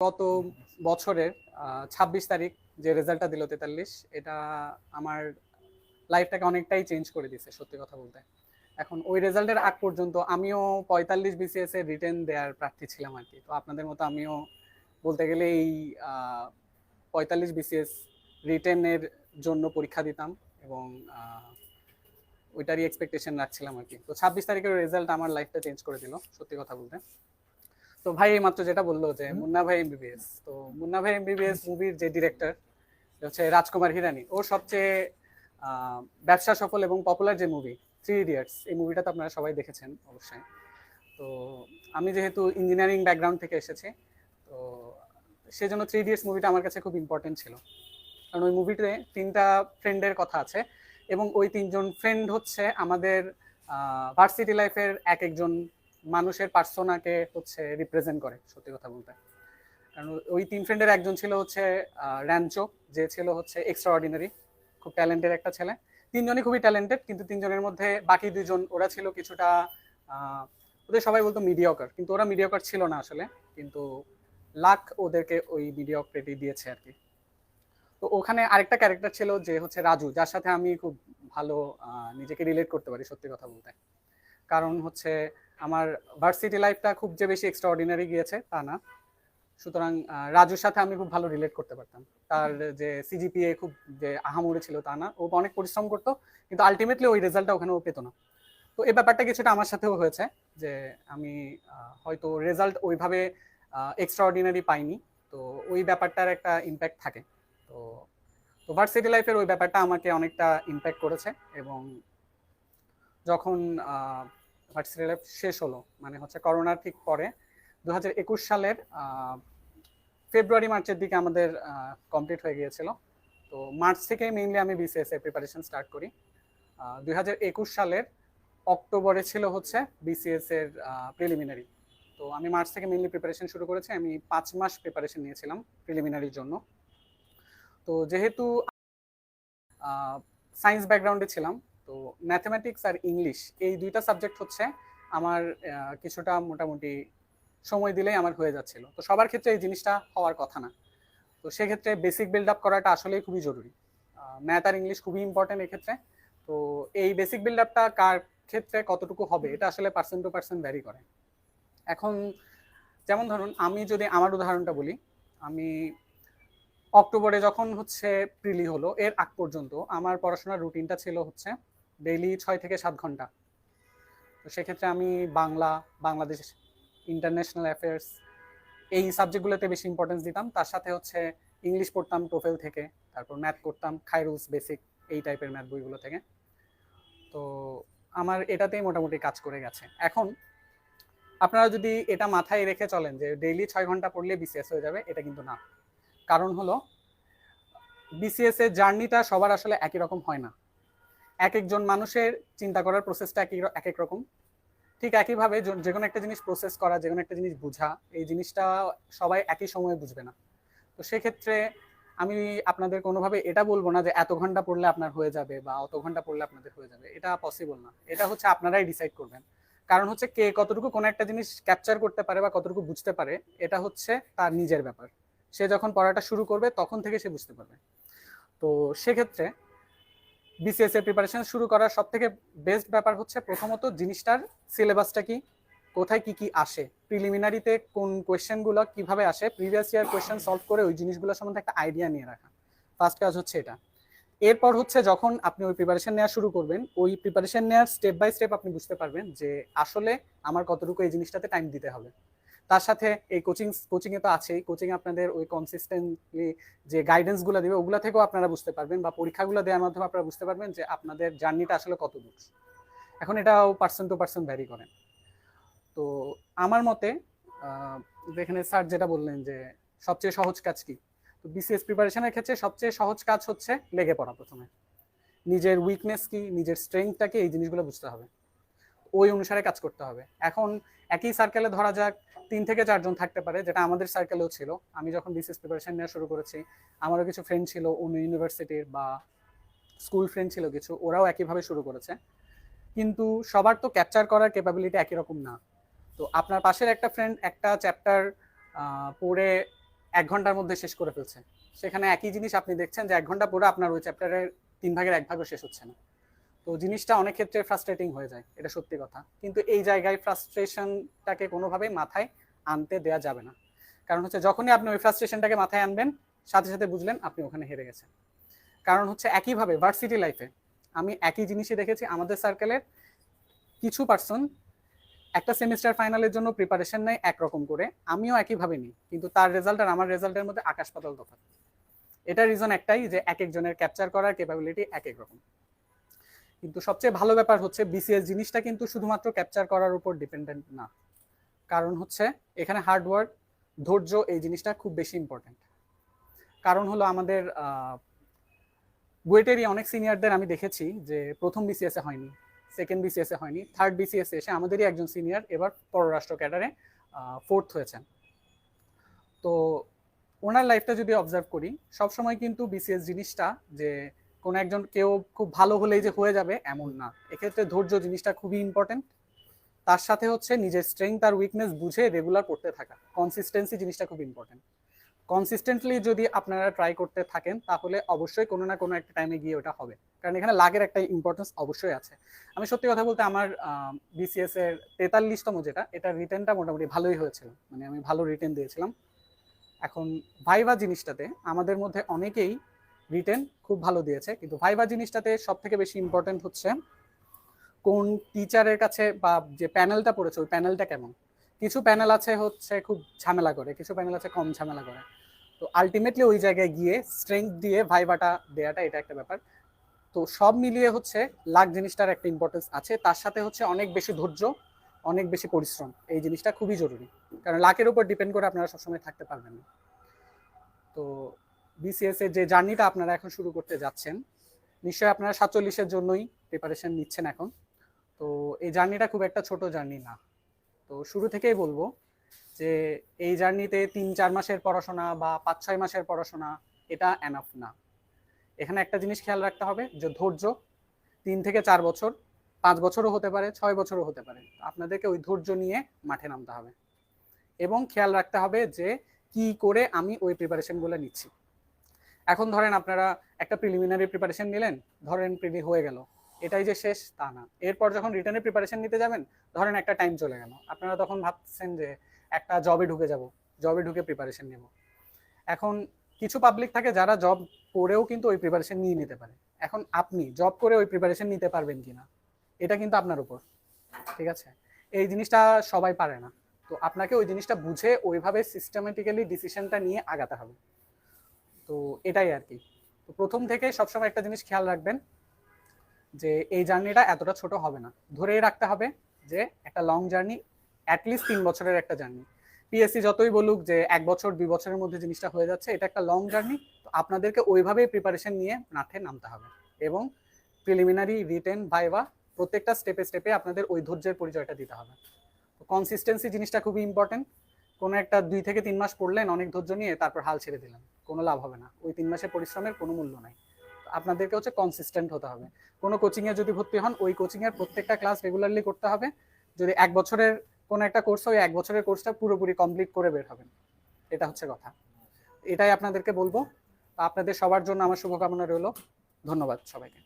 গত বছরের ২৬ তারিখ যে রেজাল্টটা দিল ৪৩, এটা আমার লাইফটাকে অনেকটাই চেঞ্জ করে দিছে সত্যি কথা বলতে। এখন ওই রেজাল্টের আগ পর্যন্ত আমিও ৪৫ বিসিএস এর রিটেন দেওয়ার প্রার্থী ছিলাম আর কি। তো আপনাদের মতো আমিও বলতে গেলে এই ৪৫ বিসিএস রিটেনের জন্য পরীক্ষা দিতাম এবং ওইটারই এক্সপেকটেশন রাখছিলাম আর কি। তো ২৬ তারিখের রেজাল্ট আমার লাইফটা চেঞ্জ করে দিল সত্যি কথা বলতে। তো ভাই এই মাত্র যেটা বললো যে মুন্না ভাই এমবিবিএস, তো মুন্না ভাই এমবিবিএস মুভির যে ডিরেক্টর হচ্ছে রাজকুমার হিরানি, ওর সবচেয়ে ব্যবসা সফল এবং পপুলার যে মুভি 3 ইডিয়টস, এই মুভিটা তো আপনারা সবাই দেখেছেন অবশ্যই। তো আমি যেহেতু ইঞ্জিনিয়ারিং ব্যাকগ্রাউন্ড থেকে এসেছি, তো সেই জন্য 3 ইডিয়টস মুভিটা আমার কাছে খুব ইম্পর্টেন্ট ছিল। কারণ ওই মুভিতে 3টা ফ্রেন্ডের কথা আছে এবং ওই 3জন ফ্রেন্ড হচ্ছে আমাদের ভার্সিটি লাইফের এক একজন মানুষের পার্সোনাকে হচ্ছে রিপ্রেজেন্ট করে সত্যি কথা বলতে। কারণ ওই 3 ফ্রেন্ডের একজন ছিল হচ্ছে র্যাঞ্চো, যে ছিল হচ্ছে এক্সট্রা অর্ডিনারি, খুব ট্যালেন্টেড একটা ছেলে। 3জনই খুবই ট্যালেন্টেড, কিন্তু 3জনের মধ্যে বাকি 2জন ওরা ছিল কিছুটা ওদের সবাই বলতো মিডিয়কার, কিন্তু ওরা মিডিয়কার ছিল না আসলে, কিন্তু লাক ওদেরকে ওই মিডিয়ক্রিটি দিয়েছে আর কি। তো ওখানে আরেকটা ক্যারেক্টার ছিল যে হচ্ছে রাজু, যার সাথে আমি খুব ভালো নিজেকে রিলেট করতে পারি সত্যি কথা বলতে। কারণ হচ্ছে আমার ভার্সিটি লাইফটা খুব যে বেশি এক্সট্রা অর্ডিনারি গিয়েছে তা না, সুতরাং রাজুর সাথে আমি খুব ভালো রিলেট করতে পারতাম। তার যে সিজিপিএ খুব যে আহামরি ছিল তা না, ও অনেক পরিশ্রম করতো, কিন্তু আলটিমেটলি ওই রেজাল্টটা ওখানে ও পেত না। তো এই ব্যাপারটা কিছুটা আমার সাথেও হয়েছে, যে আমি হয়তো রেজাল্ট ওইভাবে এক্সট্রা অর্ডিনারি পাইনি, তো ওই ব্যাপারটার একটা ইম্প্যাক্ট থাকে। তো তো ভার্সিটি লাইফের ওই ব্যাপারটা আমাকে অনেকটা ইম্প্যাক্ট করেছে। এবং যখন ভার্সিটি লাইফ শেষ হলো, মানে হচ্ছে করোনার ঠিক পরে 2021 সালের ফেব্রুয়ারি মার্চের দিকে আমাদের কমপ্লিট হয়ে গিয়েছিল। তো মার্চ থেকে মেইনলি আমি বিসিএস এর প্রিপারেশন স্টার্ট করি। 2021 সালের অক্টোবরে ছিল হচ্ছে বিসিএস এর প্রিলিমিনারি। তো আমি মার্চ থেকে মেইনলি প্রিপারেশন শুরু করেছি। আমি 5 মাস প্রিপারেশন নিয়েছিলাম প্রিলিমিনারির জন্য। তো যেহেতু সায়েন্স ব্যাকগ্রাউন্ডে ছিলাম, তো ম্যাথমেটিক্স আর ইংলিশ এই 2টা সাবজেক্ট হচ্ছে আমার কিছুটা মোটামুটি সময় দিলেই আমার হয়ে যাচ্ছিল। তো সবার ক্ষেত্রে এই জিনিসটা হওয়ার কথা না। তো সেক্ষেত্রে বেসিক বিল্ড আপ করাটা আসলেই খুবই জরুরি। ম্যাথ আর ইংলিশ খুবই ইম্পর্টেন্ট এক্ষেত্রে। তো এই বেসিক বিল্ড আপটা কার ক্ষেত্রে কতটুকু হবে এটা আসলে পার্সন টু পার্সন ভ্যারি করে। এখন যেমন ধরুন আমি যদি আমার উদাহরণটা বলি, আমি অক্টোবরে যখন হচ্ছে প্রিলি হলো এর আগ পর্যন্ত আমার পড়াশোনার রুটিনটা ছিল হচ্ছে ডেইলি 6 থেকে 7 ঘন্টা। তো সেক্ষেত্রে আমি বাংলা, বাংলাদেশ, ইন্টারন্যাশনাল অ্যাফেয়ার্স এই সাবজেক্টগুলোতে বেশি ইম্পর্টেন্স দিতাম। তার সাথে হচ্ছে ইংলিশ পড়তাম টোফেল থেকে, তারপর ম্যাথ করতাম খাইরুলস বেসিক এই টাইপের ম্যাথ বইগুলো থেকে। তো আমার এটাতেই মোটামুটি কাজ করে গেছে। এখন আপনারা যদি এটা মাথায় রেখে চলেন যে ডেইলি 6 ঘন্টা পড়লে বিসিএস হয়ে যাবে, এটা কিন্তু না। কারণ হলো বিসিএস এর জার্নিটা সবার আসলে একই রকম হয় না। এক একজন মানুষের চিন্তা করার প্রসেসটা এক এক রকম। ঠিক একইভাবে যে কোনো একটা জিনিস প্রসেস করা, যে কোনো একটা জিনিস বোঝা, এই জিনিসটা সবাই একই সময়ে বুঝবে না। তো সেক্ষেত্রে আমি আপনাদের কোনোভাবে এটা বলবো না যে এত ঘন্টা পড়লে আপনার হয়ে যাবে বা অত ঘন্টা পড়লে আপনাদের হয়ে যাবে, এটা পসিবল না। এটা হচ্ছে আপনারাই ডিসাইড করবেন। কারণ হচ্ছে কে কতটুকু কোনো একটা জিনিস ক্যাপচার করতে পারে বা কতটুকু বুঝতে পারে, এটা হচ্ছে তার নিজের ব্যাপার। সে যখন পড়াটা শুরু করবে তখন থেকে সে বুঝতে পারবে। তো সেক্ষেত্রে বিসিএস এর প্রিপারেশন শুরু করার সব থেকে বেস্ট ব্যাপার হচ্ছে প্রথমত জিনিসটার সিলেবাসটা কি, কোথায় কি কি আসে, প্রিলিমিনারিতে কোন কোয়েশ্চেনগুলো কিভাবে আসে, প্রিভিয়াস ইয়ার কোয়েশ্চেন সলভ করে ওই জিনিসগুলো সম্বন্ধে একটা আইডিয়া নিয়ে রাখা। ফার্স্ট কাজ হচ্ছে এটা। এরপর হচ্ছে যখন আপনি ওই প্রিপারেশন নেওয়া শুরু করবেন, ওই প্রিপারেশন নেওয়ার স্টেপ বাই স্টেপ আপনি বুঝতে পারবেন যে আসলে আমার কতটুকু এই জিনিসটাতে টাইম দিতে হবে। তার সাথে এই কোচিং এ তো আছেই, কোচিং আপনাদের ওই কনসিস্টেন্টলি যে গাইডেন্স গুলো দিবে ওগুলা থেকেও আপনারা বুঝতে পারবেন, বা পরীক্ষাগুলো দেওয়ার মাধ্যমে আপনারা বুঝতে পারবেন যে আপনাদের জার্নিটা আসলে কত দূর। এখন এটাও পার্সন টু পার্সন ভ্যারি করে। তো আমার মতে যেখানে স্যার যেটা বললেন যে সবচেয়ে সহজ কাজ কি, তো বিসিএস প্রিপারেশনের ক্ষেত্রে সবচেয়ে সহজ কাজ হচ্ছে লেগে পড়া। প্রথমে নিজের উইকনেস কি, নিজের স্ট্রেংথটাকে, এই জিনিসগুলো বুঝতে হবে, ওই অনুসারে কাজ করতে হবে। এখন একই সার্কেলে ধরা যাক 3 থেকে 4 জন থাকতে পারে, যেটা আমাদের সার্কেলেও ছিল। আমি যখন বিসিএস প্রিপারেশন নেওয়া শুরু করেছি, আমারও কিছু ফ্রেন্ড ছিল অন্য ইউনিভার্সিটির বা স্কুল ফ্রেন্ড ছিল কিছু, ওরাও একইভাবে শুরু করেছে। কিন্তু সবার তো ক্যাপচার করার ক্যাপাবিলিটি একই রকম না। তো আপনার পাশের একটা ফ্রেন্ড একটা চ্যাপ্টার পড়ে 1 ঘন্টার মধ্যে শেষ করে ফেলছে, সেখানে একই জিনিস আপনি দেখছেন যে 1 ঘন্টা পরে আপনার ওই চ্যাপ্টারের 3/1 শেষ হচ্ছে না। তো জিনিসটা অনেক ক্ষেত্রে ফ্রাস্ট্রেটিং হয়ে যায়, এটা সত্যি কথা। কিন্তু এই জায়গায় ফ্রাস্ট্রেশনটাকে কোনোভাবেই মাথায় আনতে দেওয়া যাবে না। কারণ হচ্ছে যখনই আপনি ওই ফ্রাস্ট্রেশনটাকে মাথায় আনবেন, সাথে সাথে বুঝলেন আপনি ওখানে হেরে গেছেন। কারণ হচ্ছে একইভাবে ভার্সিটি লাইফে আমি একই জিনিসই দেখেছি। আমাদের সার্কেলের কিছু পার্সন একটা সেমিস্টার ফাইনালের জন্য প্রিপারেশন নেয় একরকম করে, আমিও একইভাবে নিই, কিন্তু তার রেজাল্ট আর আমার রেজাল্টের মধ্যে আকাশ পাতাল তফাৎ। এটার রিজন একটাই, যে এক একজনের ক্যাপচার করার ক্যাপাবিলিটি এক এক রকম। কিন্তু সবচেয়ে ভালো ব্যাপার হচ্ছে বিসিএস জিনিসটা কিন্তু শুধুমাত্র ক্যাপচার করার উপর ডিপেন্ডেন্ট না। কারণ হচ্ছে এখানে হার্ডওয়ার্ক, ধৈর্য, এই জিনিসটা খুব বেশি ইম্পর্টেন্ট। কারণ হলো আমাদের বুয়েটেরই অনেক সিনিয়রদের আমি দেখেছি যে প্রথম বিসিএসে হয়নি, সেকেন্ড বিসিএসে হয়নি, থার্ড বিসিএসে এসে আমাদেরই একজন সিনিয়র এবার পররাষ্ট্র ক্যাডারে 4th হয়েছেন। তো ওনার লাইফটা যদি অবজার্ভ করি, সবসময় কিন্তু বিসিএস জিনিসটা যে কোনো একজন কেউ খুব ভালো হলেই যে হয়ে যাবে এমন না। এক্ষেত্রে ধৈর্য জিনিসটা খুবই ইম্পর্টেন্ট। তার সাথে হচ্ছে নিজের স্ট্রেংথ আর উইকনেস বুঝে রেগুলার করতে থাকা, কনসিস্টেন্সি জিনিসটা খুব ইম্পর্টেন্ট। কনসিস্টেন্টলি যদি আপনারা ট্রাই করতে থাকেন তাহলে অবশ্যই কোনো না কোনো একটা টাইমে গিয়ে ওটা হবে, কারণ এখানে লাগের একটা ইম্পর্টেন্স অবশ্যই আছে। আমি সত্যি কথা বলতে আমার বিসিএস এর 43তম যেটা, এটা রিটেনটা মোটামুটি ভালোই হয়েছিল, মানে আমি ভালো রিটেন দিয়েছিলাম। এখন ভাইভা জিনিসটাতে আমাদের মধ্যে অনেকেই রিটেন খুব ভালো দিয়েছে, কিন্তু ভাইভা জিনিসটাতে সব থেকে বেশি ইম্পর্টেন্ট হচ্ছে কোন টিচারের কাছে বা যে প্যানেলটা পড়েছে ওই প্যানেলটা কেমন। কিছু প্যানেল আছে হচ্ছে খুব ঝামেলা করে, কিছু প্যানেল আছে কম ঝামেলা করে। তো আলটিমেটলি ওই জায়গায় গিয়ে স্ট্রেংথ দিয়ে ভাইভাটা দেয়াটা এটা একটা ব্যাপার। তো সব মিলিয়ে হচ্ছে লাক জিনিসটার একটা ইম্পর্টেন্স আছে, তার সাথে হচ্ছে অনেক বেশি ধৈর্য, অনেক বেশি পরিশ্রম, এই জিনিসটা খুবই জরুরি। কারণ লাকের উপর ডিপেন্ড করে আপনারা সবসময় থাকতে পারবেন না। তো বিসিএস এর যে জার্নিটা আপনারা এখন শুরু করতে যাচ্ছেন, নিশ্চয়ই আপনারা 47-এর জন্যই প্রিপারেশন নিচ্ছেন এখন। তো এই জার্নিটা খুব একটা ছোট জার্নি না। তো শুরু থেকেই বলবো যে এই জার্নিতে 3-4 মাসের পড়াশোনা বা 5-6 মাসের পড়াশোনা এটা এনাফ না। এখানে একটা জিনিস খেয়াল রাখতে হবে যে ধৈর্য 3 থেকে 4 বছর, 5 বছরও হতে পারে, 6 বছরও হতে পারে। আপনাদেরকে ওই ধৈর্য নিয়ে মাঠে নামতে হবে এবং খেয়াল রাখতে হবে যে কি করে আমি ওই প্রিপারেশনগুলো নিচ্ছি। এখন ধরেন আপনারা একটা প্রিলিমিনারি প্রিপারেশন নিলেন, ধরেন প্রিলি হয়ে গেল, এটাই যে শেষ তা না। এরপর যখন রিটার্নের প্রিপারেশন নিতে যাবেন, ধরেন একটা টাইম চলে গেল, আপনারা তখন ভাবছেন যে একটা জবে ঢুকে যাব, জবে ঢুকে প্রিপারেশন নেব। এখন কিছু পাবলিক থাকে যারা জব করেও কিন্তু ওই প্রিপারেশন নিয়ে নিতে পারে। এখন আপনি জব করে ওই প্রিপারেশন নিতে পারবেন কিনা এটা কিন্তু আপনার উপর, ঠিক আছে? এই জিনিসটা সবাই পারে না। তো আপনাকে ওই জিনিসটা বুঝে ওইভাবে সিস্টেমেটিক্যালি ডিসিশনটা নিয়ে আগাতে হবে। তো এটাই আর কি। তো প্রথম থেকে সবসময় একটা জিনিস খেয়াল রাখবেন যে এই জার্নিটা এতটা ছোট হবে না, ধরেই রাখতে হবে যে একটা লং জার্নি, অ্যাটলিস্ট 3 বছরের একটা জার্নি। পিএসসি যতই বলুক যে 1 বছর 2 বছরের মধ্যে জিনিসটা হয়ে যাচ্ছে, এটা একটা লং জার্নি। তো আপনাদেরকে ওইভাবেই প্রিপারেশন নিয়ে মাঠে নামতে হবে এবং প্রিলিমিনারি, রিটেন, ভাইভা প্রত্যেকটা স্টেপে স্টেপে আপনাদের ওই ধৈর্যের পরিচয়টা দিতে হবে। তো কনসিস্টেন্সি জিনিসটা খুবই ইম্পর্টেন্ট। কোনো একটা 2 থেকে 3 মাস পড়লেন অনেক ধৈর্য নিয়ে, তারপর হাল ছেড়ে দিলেন, কোনো লাভ হবে না। ওই 3 মাসের পরিশ্রমের কোনো মূল্য নাই। আপনাদেরকে হচ্ছে কনসিস্টেন্ট হতে হবে। কোনো কোচিংয়ে যদি ভর্তি হন, ওই কোচিংয়ের প্রত্যেকটা ক্লাস রেগুলারলি করতে হবে। যদি 1 বছরের কোনো একটা কোর্স হয়, 1 বছরের কোর্সটা পুরোপুরি কমপ্লিট করে বের হবেন, এটা হচ্ছে কথা। এটাই আপনাদেরকে বলবো। আপনাদের সবার জন্য আমার শুভকামনা রইল। ধন্যবাদ সবাইকে।